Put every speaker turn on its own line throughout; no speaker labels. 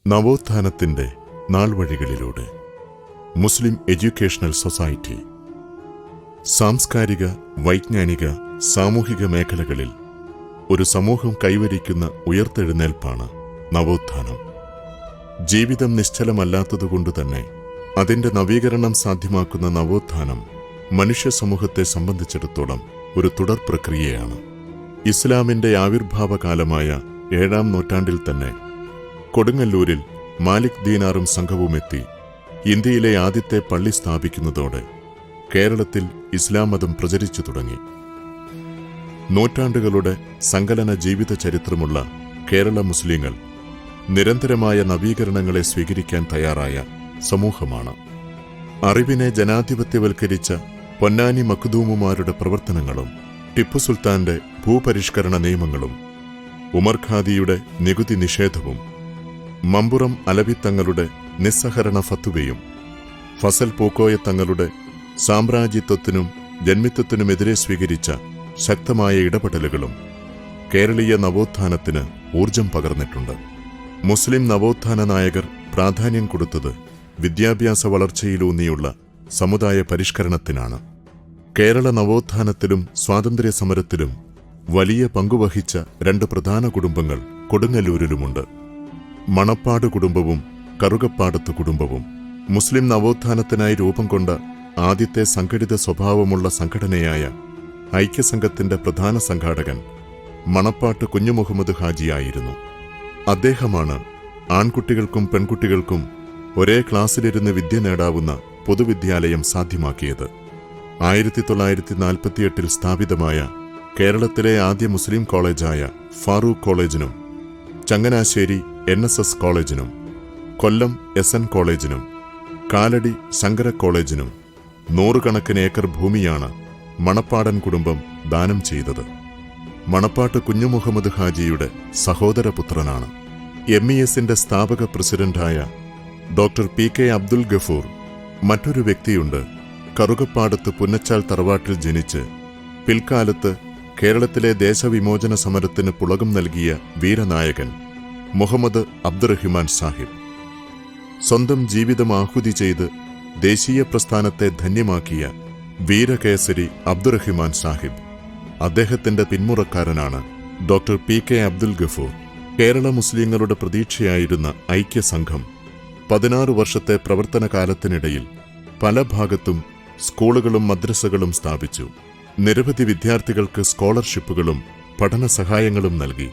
നവോത്ഥാനത്തിന്റെ നാൾവഴികളിലൂടെ മുസ്ലിം educational society സാംസ്കാരിക, വൈജ്ഞാനിക, സാമൂഹിക മേഖലകളിൽ ഒരു സമൂഹം കൈവരിക്കുന്ന ഉയർത്തെഴുന്നേൽപ്പാണ് നവോത്ഥാനം. ജീവിതം നിശ്ചലമല്ലാത്തതുകൊണ്ടുതന്നെ അതിന്റെ നവീകരണം സാധ്യമാക്കുന്ന നവോത്ഥാനം മനുഷ്യ സമൂഹത്തെ സംബന്ധിച്ചിടത്തോളം ഒരു തുടർ പ്രക്രിയയാണ്. ഇസ്ലാമിന്റെ ആവിർഭാവകാലമായ 7-ാം നൂറ്റാണ്ടിൽ തന്നെ കൊടുങ്ങല്ലൂരിൽ മാലിക് ദീനാറും സംഘവുമെത്തി ഇന്ത്യയിലെ ആദ്യത്തെ പള്ളി സ്ഥാപിക്കുന്നതോടെ കേരളത്തിൽ ഇസ്ലാം മതം പ്രചരിച്ചു തുടങ്ങി. നൂറ്റാണ്ടുകളുടെ സങ്കലന ജീവിത ചരിത്രമുള്ള കേരള മുസ്ലിങ്ങൾ നിരന്തരമായ നവീകരണങ്ങളെ സ്വീകരിക്കാൻ തയ്യാറായ സമൂഹമാണ്. അറിവിനെ ജനാധിപത്യവൽക്കരിച്ച പൊന്നാനി മഖ്ദൂമുമാരുടെ പ്രവർത്തനങ്ങളും ടിപ്പു സുൽത്താന്റെ ഭൂപരിഷ്കരണ നിയമങ്ങളും ഉമർ ഖാദിയുടെ നികുതി നിഷേധവും മമ്പുറം അലവി തങ്ങളുടെ നിസ്സഹരണ ഫത്വയും ഫസൽ പൂക്കോയ തങ്ങളുടെ സാമ്രാജ്യത്വത്തിനും ജന്മിത്വത്തിനുമെതിരെ സ്വീകരിച്ച ശക്തമായ ഇടപെടലുകളും കേരളീയ നവോത്ഥാനത്തിന് ഊർജം പകർന്നിട്ടുണ്ട്. മുസ്ലിം നവോത്ഥാന നായകർ പ്രാധാന്യം കൊടുത്തത് വിദ്യാഭ്യാസ വളർച്ചയിലൂന്നിയുള്ള സമുദായ പരിഷ്കരണത്തിനാണ്. കേരള നവോത്ഥാനത്തിലും സ്വാതന്ത്ര്യ സമരത്തിലും വലിയ പങ്കുവഹിച്ച 2 പ്രധാന കുടുംബങ്ങൾ കൊടുങ്ങല്ലൂരിലുമുണ്ട്. മണപ്പാട് കുടുംബവും കറുകപ്പാടത്ത് കുടുംബവും. മുസ്ലിം നവോത്ഥാനത്തിനായി രൂപം കൊണ്ട ആദ്യത്തെ സംഘടിത സ്വഭാവമുള്ള സംഘടനയായ ഐക്യസംഘത്തിന്റെ പ്രധാന സംഘാടകൻ മണപ്പാട്ട് കുഞ്ഞുമുഹമ്മദ് ഹാജിയായിരുന്നു. അദ്ദേഹമാണ് ആൺകുട്ടികൾക്കും പെൺകുട്ടികൾക്കും ഒരേ ക്ലാസ്സിലിരുന്ന് വിദ്യ നേടാവുന്ന പൊതുവിദ്യാലയം സാധ്യമാക്കിയത്. 1948 സ്ഥാപിതമായ കേരളത്തിലെ ആദ്യ മുസ്ലിം കോളേജായ ഫാറൂഖ് കോളേജിനും ചങ്ങനാശ്ശേരി NSS കോളേജിനും കൊല്ലം SN കോളേജിനും കാലടി ശങ്കര കോളേജിനും 100 കണക്കിന് ഏക്കർ ഭൂമിയാണ് മണപ്പാടൻ കുടുംബം ദാനം ചെയ്തത്. മണപ്പാട്ട് കുഞ്ഞുമുഹമ്മദ് ഹാജിയുടെ സഹോദരപുത്രനാണ്. MESന്റെ സ്ഥാപക പ്രസിഡന്റായ ഡോക്ടർ PK അബ്ദുൽ ഗഫൂർ. മറ്റൊരു വ്യക്തിയുണ്ട്. കറുകപ്പാടത്ത് പുന്നച്ചാൽ തറവാട്ടിൽ ജനിച്ച് പിൽക്കാലത്ത് കേരളത്തിലെ ദേശവിമോചന സമരത്തിന് പുളകം നൽകിയ വീരനായകൻ മുഹമ്മദ് അബ്ദുറഹിമാൻ സാഹിബ്. സ്വന്തം ജീവിതം ആഹുതി ചെയ്ത് ദേശീയ പ്രസ്ഥാനത്തെ ധന്യമാക്കിയ വീരകേസരി അബ്ദുറഹിമാൻ സാഹിബ്. അദ്ദേഹത്തിന്റെ പിന്മുറക്കാരനാണ് ഡോക്ടർ PK അബ്ദുൽ ഗഫൂർ. കേരള മുസ്ലിങ്ങളുടെ പ്രതീക്ഷയായിരുന്ന ഐക്യസംഘം 16 വർഷത്തെ പ്രവർത്തന കാലത്തിനിടയിൽ പല ഭാഗത്തും സ്കൂളുകളും മദ്രസകളും സ്ഥാപിച്ചു. നിരവധി വിദ്യാർത്ഥികൾക്ക് സ്കോളർഷിപ്പുകളും പഠന സഹായങ്ങളും നൽകി.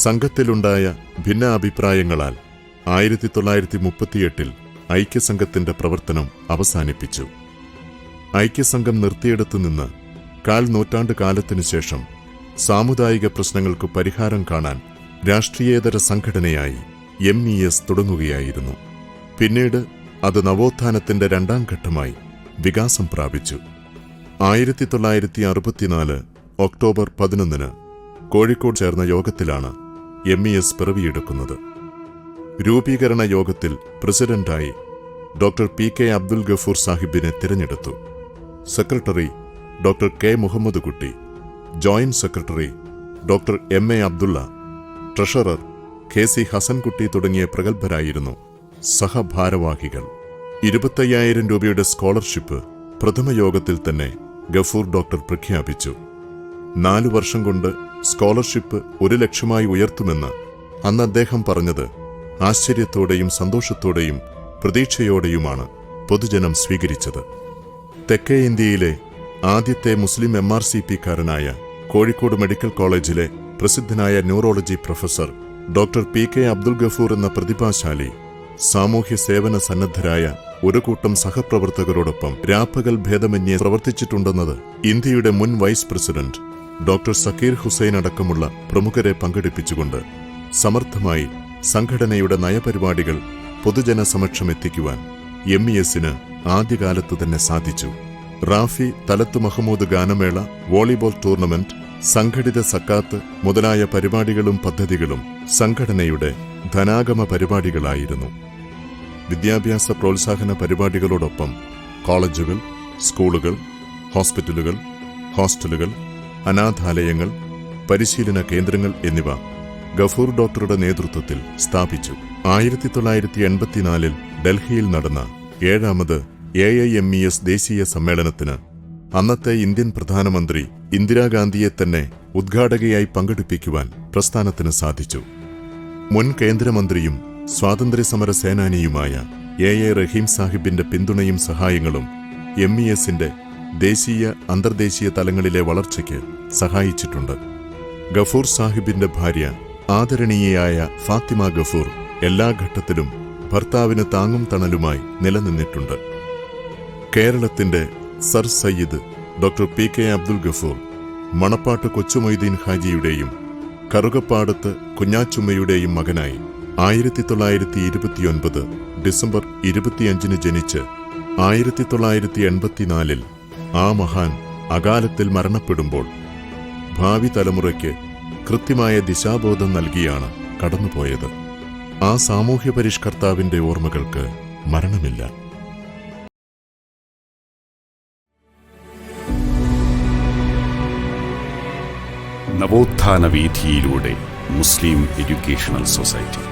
സംഘത്തിലുണ്ടായ ഭിന്നാഭിപ്രായങ്ങളാൽ 1938 ഐക്യസംഘത്തിന്റെ പ്രവർത്തനം അവസാനിപ്പിച്ചു. ഐക്യസംഘം നിർത്തിയിടത്തുനിന്ന് 1/4 നൂറ്റാണ്ട് കാലത്തിനു ശേഷം സാമുദായിക പ്രശ്നങ്ങൾക്ക് പരിഹാരം കാണാൻ രാഷ്ട്രീയേതര സംഘടനയായി MES തുടങ്ങുകയായിരുന്നു. പിന്നീട് അത് നവോത്ഥാനത്തിന്റെ 2ാം ഘട്ടമായി വികാസം പ്രാപിച്ചു. 1964 ഒക്ടോബർ 11 കോഴിക്കോട് ചേർന്ന യോഗത്തിലാണ് MES പിറവിയെടുക്കുന്നത്. രൂപീകരണ യോഗത്തിൽ പ്രസിഡന്റായി ഡോക്ടർ PK അബ്ദുൽ ഗഫൂർ സാഹിബിനെ തിരഞ്ഞെടുത്തു. Secretary doctor K Muhammad Kutty, joint secretary doctor MA Abdulla, treasurer KC Hasankutty തുടങ്ങിയ പ്രഗത്ഭരായിരുന്നു സഹഭാരവാഹികൾ. 25,000 രൂപയുടെ സ്കോളർഷിപ്പ് പ്രഥമ യോഗത്തിൽ തന്നെ ഗഫൂർ ഡോക്ടർ പ്രഖ്യാപിച്ചു. 4 വർഷം കൊണ്ട് സ്കോളർഷിപ്പ് 1 ലക്ഷമായി ഉയർത്തുമെന്ന് അന്ന് അദ്ദേഹം പറഞ്ഞത് ആശ്ചര്യത്തോടെയും സന്തോഷത്തോടെയും പ്രതീക്ഷയോടെയുമാണ് പൊതുജനം സ്വീകരിച്ചത്. തെക്കേ ഇന്ത്യയിലെ ആദ്യത്തെ മുസ്ലിം MRCP-കാരനായ കോഴിക്കോട് മെഡിക്കൽ കോളേജിലെ പ്രസിദ്ധനായ neurology professor doctor PK Abdul Gafoor എന്ന പ്രതിഭാശാലി സാമൂഹ്യ സേവന സന്നദ്ധരായ ഒരു കൂട്ടം സഹപ്രവർത്തകരോടൊപ്പം രാപ്പകൽ ഭേദമന്യേ പ്രവർത്തിച്ചിട്ടുണ്ടെന്നത് ഇന്ത്യയുടെ മുൻ vice president doctor Zakir Hussain അടക്കമുള്ള പ്രമുഖരെ പങ്കെടുപ്പിച്ചുകൊണ്ട് സമർത്ഥമായി സംഘടനയുടെ നയപരിപാടികൾ പൊതുജന സമക്ഷമെത്തിക്കുവാൻ MESന് ആദ്യകാലത്ത് തന്നെ സാധിച്ചു. റാഫി തലത്ത് മഹ്മൂദ് ഗാനമേള, വോളിബോൾ ടൂർണമെന്റ്, സംഘടിത സക്കാത്ത് മുതലായ പരിപാടികളും പദ്ധതികളും സംഘടനയുടെ ധനാഗമ പരിപാടികളായിരുന്നു. വിദ്യാഭ്യാസ പ്രോത്സാഹന പരിപാടികളോടൊപ്പം കോളേജുകൾ, സ്കൂളുകൾ, ഹോസ്പിറ്റലുകൾ, ഹോസ്റ്റലുകൾ, അനാഥാലയങ്ങൾ, പരിശീലന കേന്ദ്രങ്ങൾ എന്നിവ ഗഫൂർ ഡോക്ടറുടെ നേതൃത്വത്തിൽ സ്ഥാപിച്ചു. 1984 ഡൽഹിയിൽ നടന്ന 7ാമത് AIMES ദേശീയ സമ്മേളനത്തിന് അന്നത്തെ ഇന്ത്യൻ പ്രധാനമന്ത്രി ഇന്ദിരാഗാന്ധിയെ തന്നെ ഉദ്ഘാടകയായി പങ്കെടുപ്പിക്കുവാൻ പ്രസ്ഥാനത്തിന് സാധിച്ചു. മുൻ കേന്ദ്രമന്ത്രിയും സ്വാതന്ത്ര്യസമര സേനാനിയുമായ AA റഹീം സാഹിബിന്റെ പിന്തുണയും സഹായങ്ങളും MESന്റെ ദേശീയ അന്തർദേശീയ തലങ്ങളിലെ വളർച്ചയ്ക്ക് സഹായിച്ചിട്ടുണ്ട്. ഗഫൂർ സാഹിബിന്റെ ഭാര്യ ആദരണീയയായ ഫാത്തിമ ഗഫൂർ എല്ലാ ഘട്ടത്തിലും ഭർത്താവിന് താങ്ങും തണലുമായി നിലനിന്നിട്ടുണ്ട്. കേരളത്തിന്റെ sir Sayyid doctor PK Abdul Gafoor Manappat Kochumoideen ഹാജിയുടെയും കറുകപ്പാടത്ത് കുഞ്ഞാച്ചുമ്മയുടെയും മകനായി 1929 ഡിസംബർ 25 ജനിച്ച് 1984 ആ മഹാൻ അകാലത്തിൽ മരണപ്പെടുമ്പോൾ ഭാവി തലമുറയ്ക്ക് കൃത്യമായ ദിശാബോധം നൽകിയാണ് കടന്നുപോയത്. ആ സാമൂഹ്യ പരിഷ്കർത്താവിന്റെ ഓർമ്മകൾക്ക് മരണമില്ല.
നവോത്ഥാന വീഥിയിലൂടെ മുസ്ലിം എഡ്യൂക്കേഷണൽ സൊസൈറ്റി.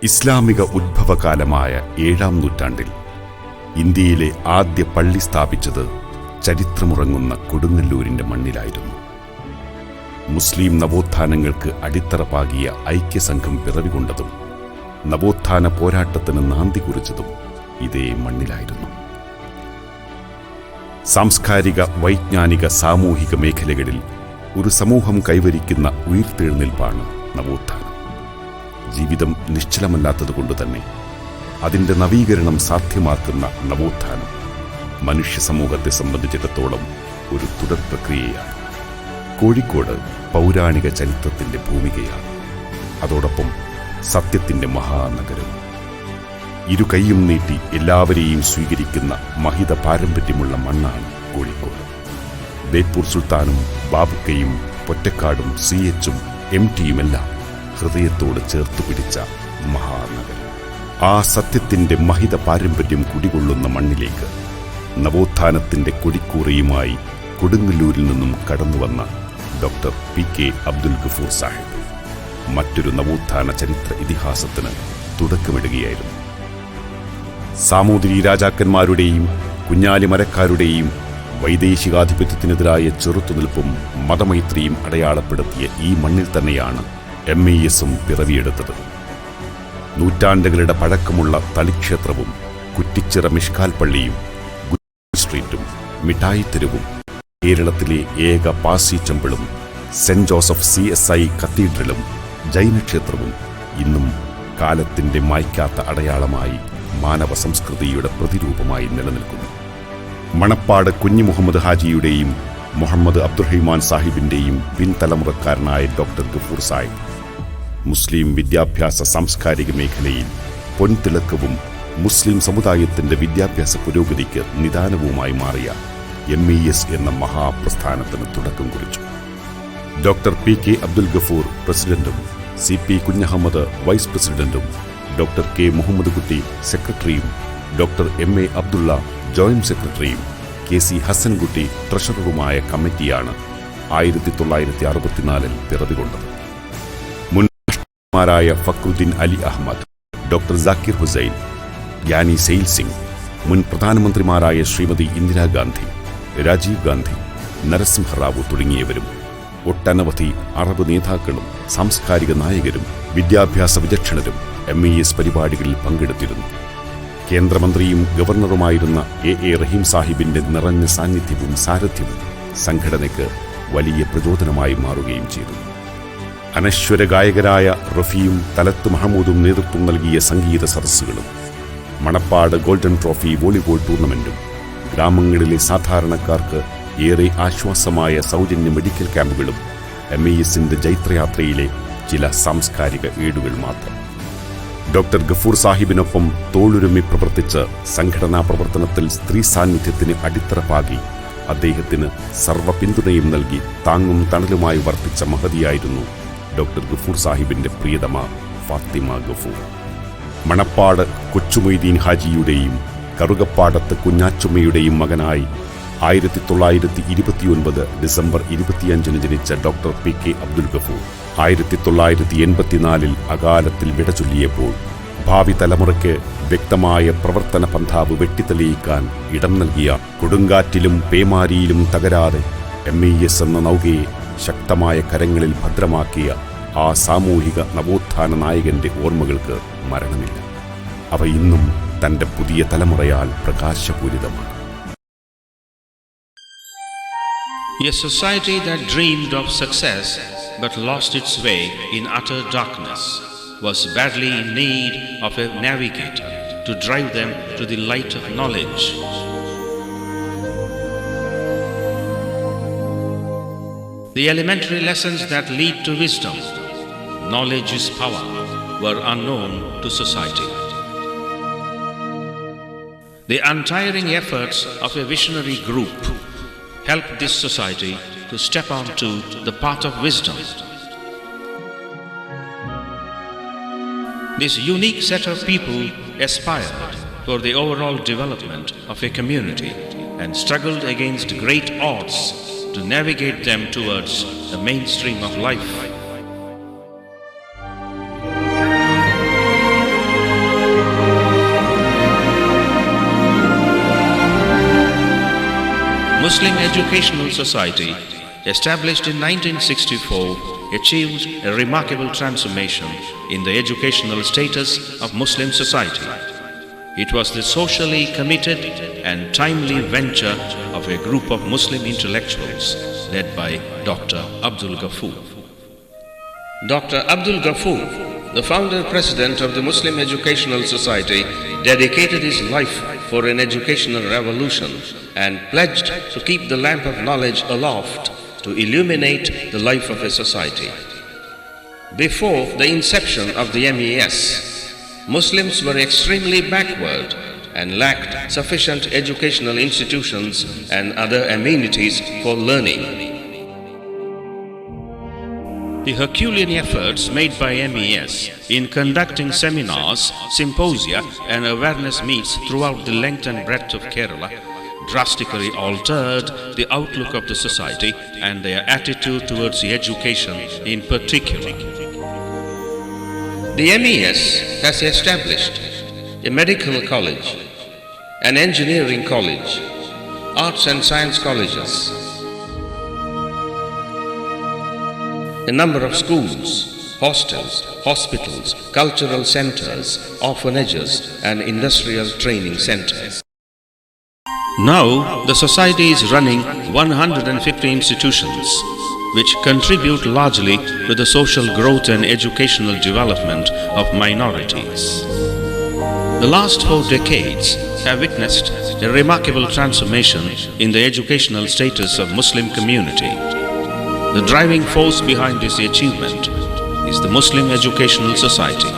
ഇസ്ലാമിക ഉദ്ഭവകാലമായ 7ാം നൂറ്റാണ്ടിൽ ഇന്ത്യയിലെ ആദ്യ പള്ളി സ്ഥാപിച്ചത് ചരിത്രമുറങ്ങുന്ന കൊടുങ്ങല്ലൂരിന്റെ മണ്ണിലായിരുന്നു. മുസ്ലിം നവോത്ഥാനങ്ങൾക്ക് അടിത്തറ പാകിയ ഐക്യസംഘം പിറവികൊണ്ടതും നവോത്ഥാന പോരാട്ടത്തിന് നാന്ദി കുറിച്ചതും ഇതേ മണ്ണിലായിരുന്നു. സാംസ്കാരിക, വൈജ്ഞാനിക, സാമൂഹിക മേഖലകളിൽ ഒരു സമൂഹം കൈവരിക്കുന്ന ഉയിർത്തെഴുന്നേൽപ്പാണ് നവോത്ഥാനം. ജീവിതം നിശ്ചലമല്ലാത്തതുകൊണ്ട് തന്നെ അതിൻ്റെ നവീകരണം സാധ്യമാക്കുന്ന നവോത്ഥാനം മനുഷ്യ സമൂഹത്തെ സംബന്ധിച്ചിടത്തോളം ഒരു തുടർ പ്രക്രിയയാണ്. കോഴിക്കോട് പൗരാണിക ചരിത്രത്തിൻ്റെ ഭൂമികയാണ്. അതോടൊപ്പം സത്യത്തിൻ്റെ മഹാനഗരവും. ഇരു കൈയും നീട്ടി എല്ലാവരെയും സ്വീകരിക്കുന്ന മഹിത പാരമ്പര്യമുള്ള മണ്ണാണ് കോഴിക്കോട്. ബേപ്പൂർ സുൽത്താനും ബാബുക്കയും പൊറ്റക്കാടും CH-ഉം MTയുമെല്ലാം ഹൃദയത്തോട് ചേർത്തു പിടിച്ച മഹാനഗരം. ആ സത്യത്തിൻ്റെ മഹിത പാരമ്പര്യം കുടികൊള്ളുന്ന മണ്ണിലേക്ക് നവോത്ഥാനത്തിൻ്റെ കൊടിക്കൂറയുമായി കൊടുങ്ങല്ലൂരിൽ നിന്നും കടന്നുവന്ന ഡോക്ടർ PK അബ്ദുൽ ഗഫൂർ സാഹിബ് മറ്റൊരു നവോത്ഥാന ചരിത്ര ഇതിഹാസത്തിന് തുടക്കമിടുകയായിരുന്നു. സാമൂതിരി രാജാക്കന്മാരുടെയും കുഞ്ഞാലി മരക്കാരുടെയും വൈദേശികാധിപത്യത്തിനെതിരായ ചെറുത്തുനിൽപ്പും മതമൈത്രിയും അടയാളപ്പെടുത്തിയ ഈ മണ്ണിൽ തന്നെയാണ് MESഉം പിറവിയെടുത്തത്. നൂറ്റാണ്ടുകളുടെ പഴക്കമുള്ള തളിക്ഷേത്രവും കുറ്റിച്ചിറ മിഷ്കാൽ പള്ളിയും സ്ട്രീറ്റും മിഠായിത്തെരുവും കേരളത്തിലെ ഏക പാസി ചെമ്പിളും സെന്റ് ജോസഫ് CSI കത്തീഡ്രലും ജൈനക്ഷേത്രവും ഇന്നും കാലത്തിൻ്റെ മായ്ക്കാത്ത അടയാളമായി മാനവ സംസ്കൃതിയുടെ പ്രതിരൂപമായി നിലനിൽക്കുന്നു. മണപ്പാട് കുഞ്ഞി മുഹമ്മദ് ഹാജിയുടെയും മുഹമ്മദ് അബ്ദുറഹിമാൻ സാഹിബിൻ്റെയും പിൻതലമുറക്കാരനായ ഡോക്ടർ ഗഫൂർ സാഹിബ് മുസ്ലിം വിദ്യാഭ്യാസ സാംസ്കാരിക മേഖലയിൽ പൊൻതിളക്കവും മുസ്ലിം സമുദായത്തിൻ്റെ വിദ്യാഭ്യാസ പുരോഗതിക്ക് നിദാനവുമായി മാറിയ MES എന്ന മഹാപ്രസ്ഥാനത്തിന് തുടക്കം കുറിച്ചു. ഡോക്ടർ PK അബ്ദുൽ ഗഫൂർ പ്രസിഡന്റും CP കുഞ്ഞഹമ്മദ് വൈസ് പ്രസിഡന്റും ഡോക്ടർ K മുഹമ്മദ് കുട്ടി സെക്രട്ടറിയും ഡോക്ടർ MA അബ്ദുള്ള ജോയിന്റ് സെക്രട്ടറിയും KC ഹസൻകുട്ടി ട്രഷററുമായ കമ്മിറ്റിയാണ് 1964 പിറവികൊണ്ടത്. മുൻ രാഷ്ട്രപതിമാരായ ഫക്രുദ്ദീൻ അലി അഹമ്മദ്, ഡോക്ടർ ജാക്കിർ ഹുസൈൻ, ഗ്യാനി സെയിൽ സിംഗ്, മുൻ പ്രധാനമന്ത്രിമാരായ ശ്രീമതി ഇന്ദിരാഗാന്ധി, രാജീവ് ഗാന്ധി, നരസിംഹറാവു തുടങ്ങിയവരും ഒട്ടനവധി അറബ് നേതാക്കളും സാംസ്കാരിക നായകരും വിദ്യാഭ്യാസ വിചക്ഷണരും MES പരിപാടികളിൽ പങ്കെടുത്തിരുന്നു. കേന്ദ്രമന്ത്രിയും ഗവർണറുമായിരുന്ന AA റഹീം സാഹിബിന്റെ നിറഞ്ഞ സാന്നിധ്യവും സാരഥ്യവും സംഘടനയ്ക്ക് വലിയ പ്രചോദനമായി മാറുകയും ചെയ്തു. അനശ്വര ഗായകരായ റഫിയും തലത്ത് മഹമ്മൂദും നേതൃത്വം നൽകിയ സംഗീത സദസ്സുകളും മണപ്പാട് ഗോൾഡൻ ട്രോഫി വോളിബോൾ ടൂർണമെന്റും ഗ്രാമങ്ങളിലെ സാധാരണക്കാർക്ക് ഏറെ ആശ്വാസമായ സൗജന്യ മെഡിക്കൽ ക്യാമ്പുകളും MESന്റെ ജൈത്രയാത്രയിലെ ചില സാംസ്കാരിക ഏടുകൾ മാത്രം. ഡോക്ടർ ഗഫൂർ സാഹിബിനൊപ്പം തോളുരുമ്മി പ്രവർത്തിച്ച് സംഘടനാ പ്രവർത്തനത്തിൽ സ്ത്രീ സാന്നിധ്യത്തിന് അടിത്തറ പാകി അദ്ദേഹത്തിന് സർവ്വ പിന്തുണയും നൽകി താങ്ങും തണലുമായി വർത്തിച്ച മഹതിയായിരുന്നു ഡോക്ടർ ഗഫൂർ സാഹിബിന്റെ പ്രിയതമ ഫാത്തിമ ഗഫൂർ. മണപ്പാട് കൊച്ചുമൊയ്തീൻ ഹാജിയുടെയും കറുകപ്പാടത്ത് കുഞ്ഞാച്ചുമ്മയുടെയും മകനായി 1929 ഡിസംബർ 25 ജനിച്ച ഡോക്ടർ പി.കെ. അബ്ദുൽ ഗഫൂർ 1984 അകാലത്തിൽ വിട ചൊല്ലിയപ്പോൾ ഭാവി തലമുറയ്ക്ക് വ്യക്തമായ പ്രവർത്തന പന്ഥാവ് വെട്ടിത്തെളിയിക്കാൻ ഇടം നൽകിയ, കൊടുങ്കാറ്റിലും പേമാരിയിലും തകരാതെ MES എന്ന നൗകയെ ശക്തമായ കരങ്ങളിൽ ഭദ്രമാക്കിയ ആ സാമൂഹിക നവോത്ഥാന നായകന്റെ ഓർമ്മകൾക്ക് മരണമില്ല. അവ ഇന്നും തന്റെ പുതിയ തലമുറയാൽ പ്രകാശപൂരിതമാണ്.
A society that dreamed of success but lost its way in utter darkness was badly in need of a navigator to drive them to the light of knowledge. The elementary lessons that lead to wisdom, knowledge is power, were unknown to society. The untiring efforts of a visionary group helped this society to step onto the path of wisdom. This unique set of people aspired for the overall development of a community and struggled against great odds to navigate them towards the mainstream of life. Muslim Educational Society, established in 1964, achieved a remarkable transformation in the educational status of Muslim society. It was the socially committed and timely venture of a group of Muslim intellectuals led by Dr. Abdul Ghafoor. Dr. Abdul Ghafoor, the founder-president of the Muslim Educational Society, dedicated his life for an educational revolution and pledged to keep the lamp of knowledge aloft to illuminate the life of a society. Before the inception of the MES, Muslims were extremely backward and lacked sufficient educational institutions and other amenities for learning. The Herculean efforts made by MES in conducting seminars, symposia and awareness meets throughout the length and breadth of Kerala drastically altered the outlook of the society and their attitude towards education in particular. The MES has established a medical college, an engineering college, arts and science colleges, a number of schools, hostels, hospitals, cultural centers, orphanages, and industrial training centers. Now, the society is running 150 institutions, which contribute largely to the social growth and educational development of minorities. The last 4 decades have witnessed a remarkable transformation in the educational status of Muslim community. The driving force behind this achievement is the Muslim Educational Society.